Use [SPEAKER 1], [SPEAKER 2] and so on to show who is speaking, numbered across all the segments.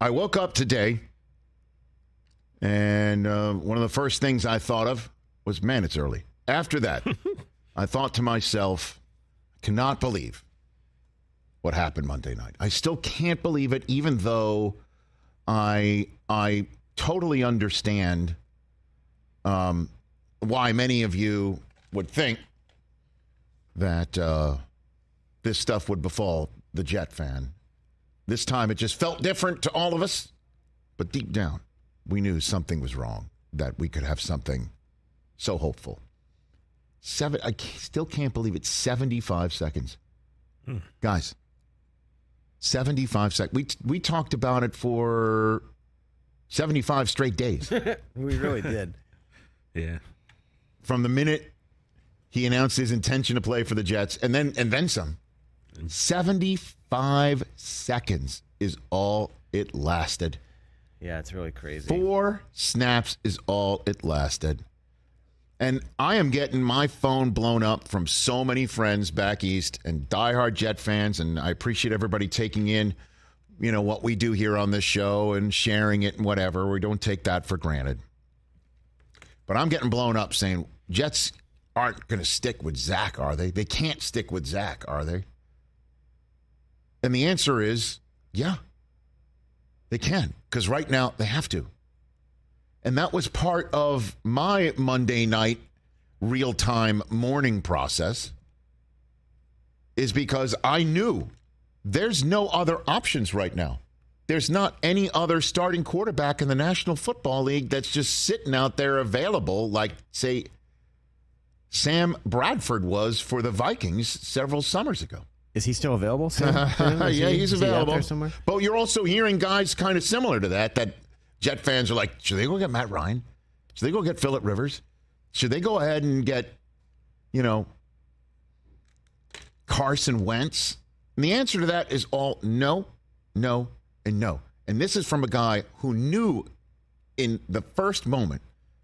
[SPEAKER 1] I woke up today, and one of the first things I thought of was, man, it's early. After that, I thought to myself, I cannot believe what happened Monday night. I still can't believe it, even though I totally understand why many of you would think that this stuff would befall the Jet fan. This time it just felt different to all of us, but deep down we knew something was wrong, that we could have something so hopeful. I still can't believe it's 75 seconds. Guys, 75 seconds. We talked about it for 75 straight days.
[SPEAKER 2] We really did.
[SPEAKER 3] Yeah.
[SPEAKER 1] From the minute he announced his intention to play for the Jets, and then some. 75 seconds is all it lasted.
[SPEAKER 2] Yeah, it's really crazy. 4
[SPEAKER 1] snaps is all it lasted. And I am getting my phone blown up from so many friends back east and diehard Jet fans, and I appreciate everybody taking in, what we do here on this show and sharing it and whatever. We don't take that for granted. But I'm getting blown up saying, Jets aren't going to stick with Zach, are they? They can't stick with Zach, are they? And the answer is, yeah, they can, because right now they have to. And that was part of my Monday night real-time morning process, is because I knew there's no other options right now. There's not any other starting quarterback in the National Football League that's just sitting out there available like, say, Sam Bradford was for the Vikings several summers ago.
[SPEAKER 2] Is he still available?
[SPEAKER 1] Yeah, he's available.
[SPEAKER 2] Somewhere?
[SPEAKER 1] But you're also hearing guys kind of similar to that Jet fans are like, should they go get Matt Ryan? Should they go get Phillip Rivers? Should they go ahead and get, Carson Wentz? And the answer to that is all no, no, and no. And this is from a guy who knew in the first moment,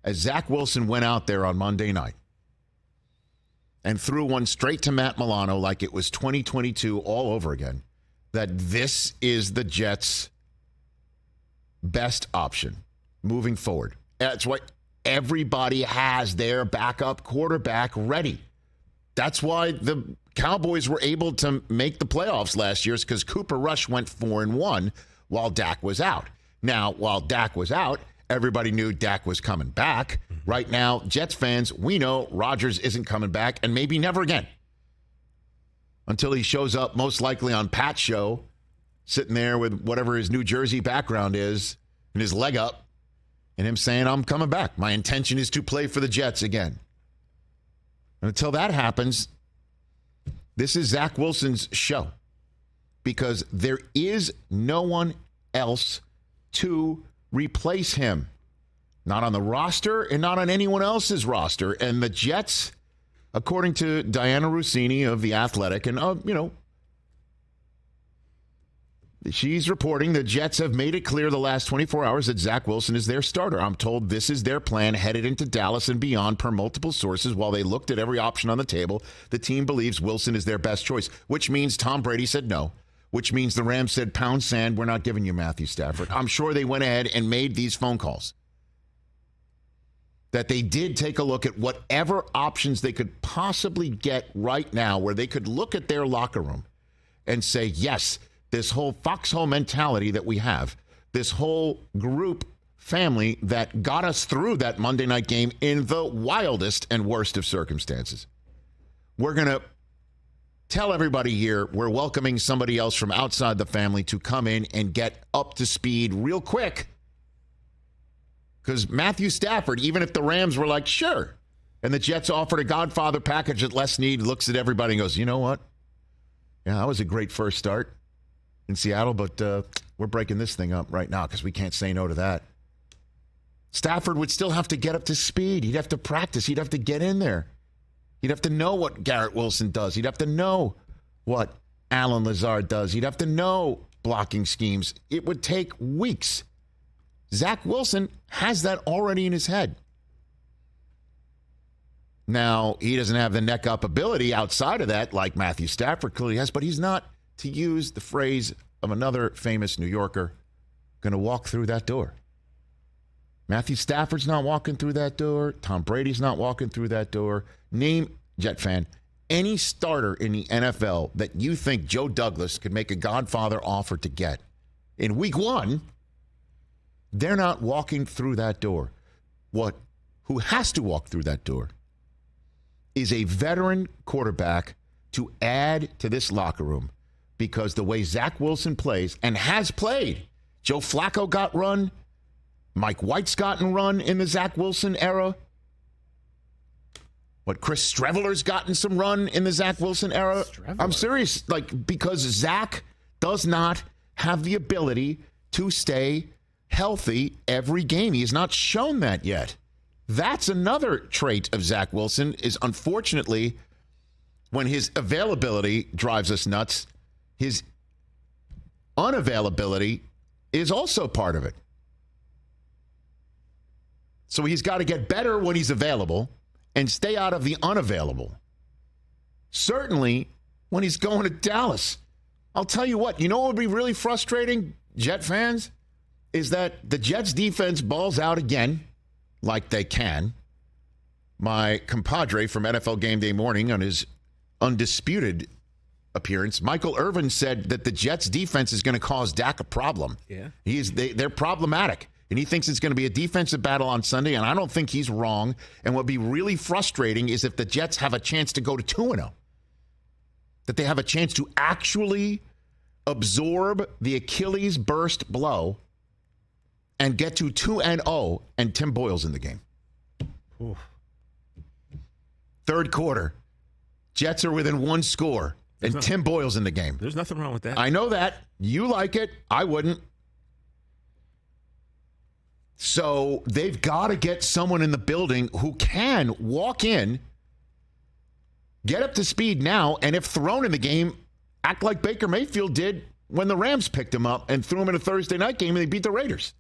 [SPEAKER 1] as Zach Wilson went out there on Monday night and threw one straight to Matt Milano like it was 2022 all over again, that this is the Jets' best option moving forward. That's why everybody has their backup quarterback ready. That's why the Cowboys were able to make the playoffs last year, because Cooper Rush went 4-1 while Dak was out. Now, while Dak was out, everybody knew Dak was coming back. Right now, Jets fans, we know Rodgers isn't coming back, and maybe never again. Until he shows up, most likely on Pat's show, sitting there with whatever his New Jersey background is, and his leg up, and him saying, I'm coming back. My intention is to play for the Jets again. And until that happens, this is Zach Wilson's show, because there is no one else to replace him. Not on the roster and not on anyone else's roster. And the Jets, according to Diana Rossini of The Athletic, and, she's reporting the Jets have made it clear the last 24 hours that Zach Wilson is their starter. I'm told this is their plan headed into Dallas and beyond, per multiple sources. While they looked at every option on the table, the team believes Wilson is their best choice, which means Tom Brady said no, which means the Rams said, pound sand, we're not giving you Matthew Stafford. I'm sure they went ahead and made these phone calls. That they did take a look at whatever options they could possibly get right now, where they could look at their locker room and say, yes, this whole foxhole mentality that we have, this whole group family that got us through that Monday night game in the wildest and worst of circumstances. We're going to tell everybody here we're welcoming somebody else from outside the family to come in and get up to speed real quick. Because Matthew Stafford, even if the Rams were like, sure, and the Jets offered a Godfather package at less need, looks at everybody and goes, you know what? Yeah, that was a great first start in Seattle, but we're breaking this thing up right now because we can't say no to that. Stafford would still have to get up to speed. He'd have to practice. He'd have to get in there. He'd have to know what Garrett Wilson does. He'd have to know what Alan Lazard does. He'd have to know blocking schemes. It would take weeks. Zach Wilson has that already in his head. Now, he doesn't have the neck-up ability outside of that like Matthew Stafford clearly has, but he's not, to use the phrase of another famous New Yorker, going to walk through that door. Matthew Stafford's not walking through that door. Tom Brady's not walking through that door. Name, Jet fan, any starter in the NFL that you think Joe Douglas could make a Godfather offer to get. In week 1, they're not walking through that door. Who has to walk through that door is a veteran quarterback to add to this locker room, because the way Zach Wilson plays and has played, Joe Flacco got run, Mike White's gotten run in the Zach Wilson era. Chris Streveler's gotten some run in the Zach Wilson era. I'm serious, because Zach does not have the ability to stay healthy every game. He has not shown that yet. That's another trait of Zach Wilson, is unfortunately, when his availability drives us nuts, his unavailability is also part of it. So he's got to get better when he's available and stay out of the unavailable. Certainly when he's going to Dallas. I'll tell you what would be really frustrating, Jet fans, is that the Jets defense balls out again, like they can. My compadre from NFL Game Day Morning, on his undisputed appearance, Michael Irvin, said that the Jets defense is going to cause Dak a problem. Yeah. They're problematic. And he thinks it's going to be a defensive battle on Sunday, and I don't think he's wrong. And what would be really frustrating is if the Jets have a chance to go to 2-0, that they have a chance to actually absorb the Achilles burst blow and get to 2-0, and Tim Boyle's in the game. Oof. Third quarter, Jets are within 1 score, and Tim Boyle's in the game.
[SPEAKER 3] There's nothing wrong with that.
[SPEAKER 1] I know that. You like it. I wouldn't. So they've got to get someone in the building who can walk in, get up to speed now, and if thrown in the game, act like Baker Mayfield did when the Rams picked him up and threw him in a Thursday night game and they beat the Raiders.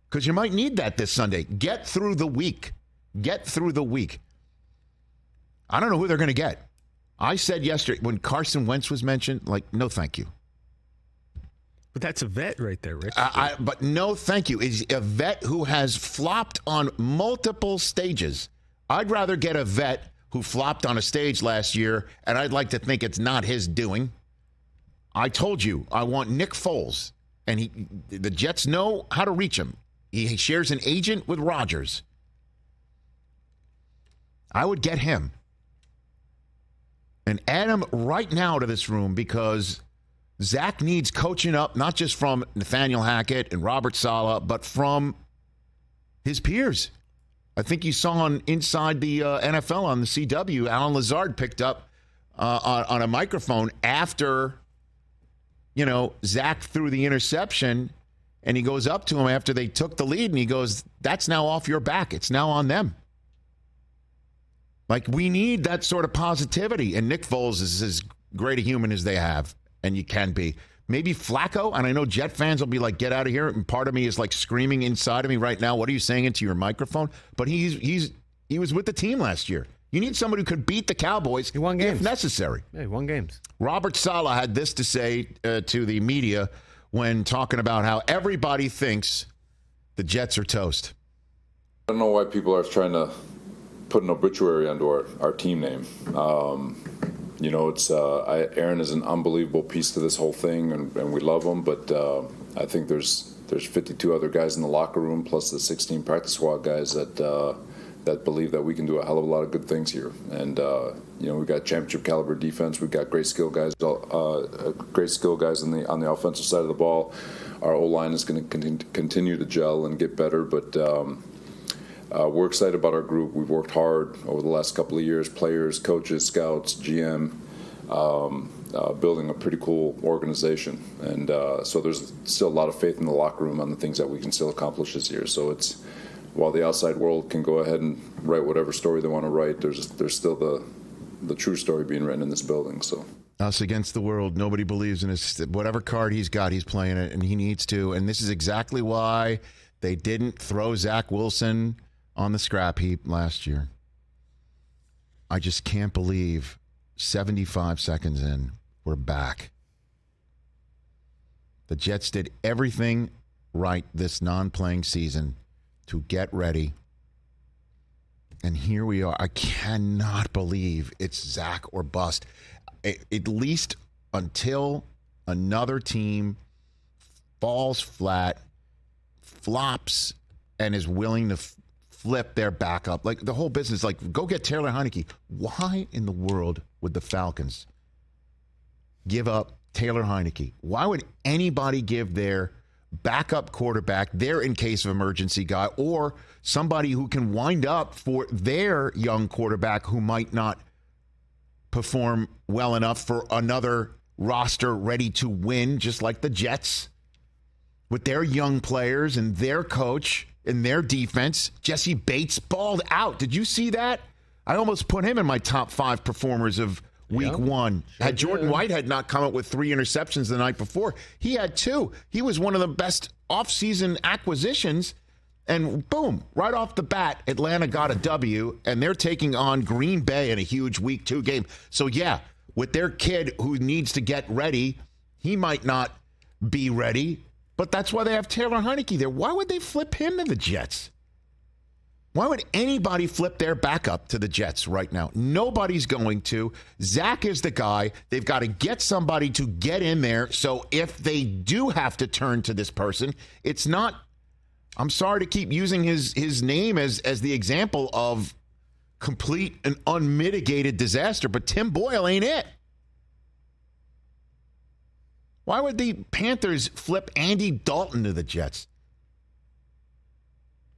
[SPEAKER 1] Because you might need that this Sunday. Get through the week. Get through the week. I don't know who they're going to get. I said yesterday when Carson Wentz was mentioned, no thank you.
[SPEAKER 3] But that's a vet right there, Rich.
[SPEAKER 1] But no thank you. Is a vet who has flopped on multiple stages. I'd rather get a vet who flopped on a stage last year, and I'd like to think it's not his doing. I told you, I want Nick Foles, and the Jets know how to reach him. He shares an agent with Rodgers. I would get him and add him right now to this room, because Zach needs coaching up, not just from Nathaniel Hackett and Robert Sala, but from his peers. I think you saw on Inside the NFL on the CW, Alan Lazard picked up on a microphone after, Zach threw the interception, and he goes up to him after they took the lead, and he goes, "That's now off your back. It's now on them." We need that sort of positivity, and Nick Foles is as great a human as they have. And you can be. Maybe Flacco, and I know Jet fans will be like, "Get out of here." And part of me is screaming inside of me right now, "What are you saying into your microphone?" But he was with the team last year. You need somebody who could beat the Cowboys if necessary.
[SPEAKER 2] Yeah, he won games.
[SPEAKER 1] Robert Sala had this to say to the media when talking about how everybody thinks the Jets are toast.
[SPEAKER 4] I don't know why people are trying to put an obituary onto our team name. Aaron is an unbelievable piece to this whole thing, and we love him. But I think there's 52 other guys in the locker room, plus the 16 practice squad guys that believe that we can do a hell of a lot of good things here. And we've got championship caliber defense. We've got great skill guys on the offensive side of the ball. Our O-line is going to continue to gel and get better, but. We're excited about our group. We've worked hard over the last couple of years, players, coaches, scouts, GM, building a pretty cool organization. And so there's still a lot of faith in the locker room on the things that we can still accomplish this year. So while the outside world can go ahead and write whatever story they want to write, there's still the true story being written in this building. So
[SPEAKER 1] us against the world. Nobody believes in his whatever card he's got. He's playing it, and he needs to. And this is exactly why they didn't throw Zach Wilson on the scrap heap last year. I just can't believe 75 seconds in, we're back. The Jets did everything right this non-playing season to get ready. And here we are. I cannot believe it's Zach or bust. At least until another team falls flat, flops, and is willing to flip their backup. Like the whole business, like go get Taylor Heineke. Why in the world would the Falcons give up Taylor Heineke? Why would anybody give their backup quarterback, their in case of emergency guy, or somebody who can wind up for their young quarterback who might not perform well enough for another roster ready to win, just like the Jets, with their young players and their coach and their defense? Jesse Bates balled out. Did you see that? I almost put him in my top 5 performers of week one.
[SPEAKER 2] Sure
[SPEAKER 1] had Jordan Whitehead not come up with 3 interceptions the night before, he had 2. He was one of the best offseason acquisitions. And boom, right off the bat, Atlanta got a W, and they're taking on Green Bay in a huge week 2 game. So, yeah, with their kid who needs to get ready, he might not be ready, but that's why they have Taylor Heineke there. Why would they flip him to the Jets? Why would anybody flip their backup to the Jets right now? Nobody's going to. Zach is the guy. They've got to get somebody to get in there. So if they do have to turn to this person, it's not, I'm sorry to keep using his name as the example of complete and unmitigated disaster, but Tim Boyle ain't it. Why would the Panthers flip Andy Dalton to the Jets?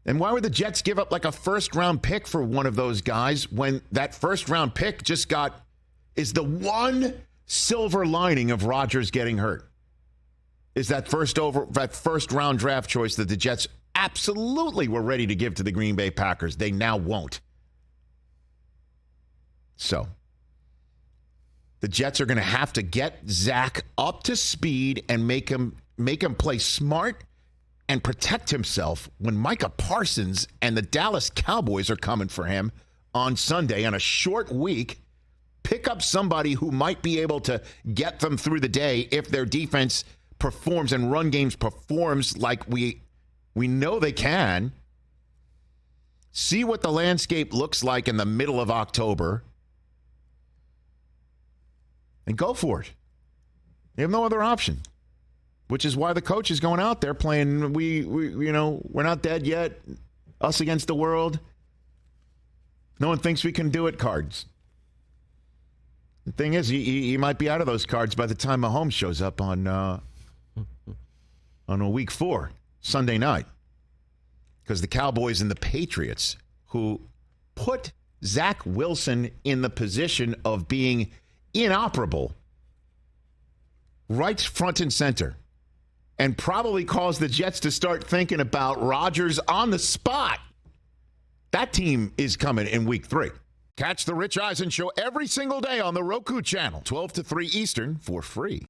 [SPEAKER 1] And why would the Jets give up like a first-round pick for one of those guys when that first-round pick is the one silver lining of Rodgers getting hurt? Is that first-round draft choice that the Jets absolutely were ready to give to the Green Bay Packers. They now won't. So the Jets are going to have to get Zach up to speed and make him play smart and protect himself when Micah Parsons and the Dallas Cowboys are coming for him on Sunday on a short week. Pick up somebody who might be able to get them through the day if their defense performs and run games performs like we know they can. See what the landscape looks like in the middle of October and go for it. You have no other option. Which is why the coach is going out there playing, we're not dead yet, us against the world. No one thinks we can do it cards. The thing is, he might be out of those cards by the time Mahomes shows up on a week 4, Sunday night. Because the Cowboys and the Patriots, who put Zach Wilson in the position of being inoperable, right front and center, and probably caused the Jets to start thinking about Rodgers on the spot. That team is coming in week 3. Catch the Rich Eisen Show every single day on the Roku channel, 12 to 3 Eastern, for free.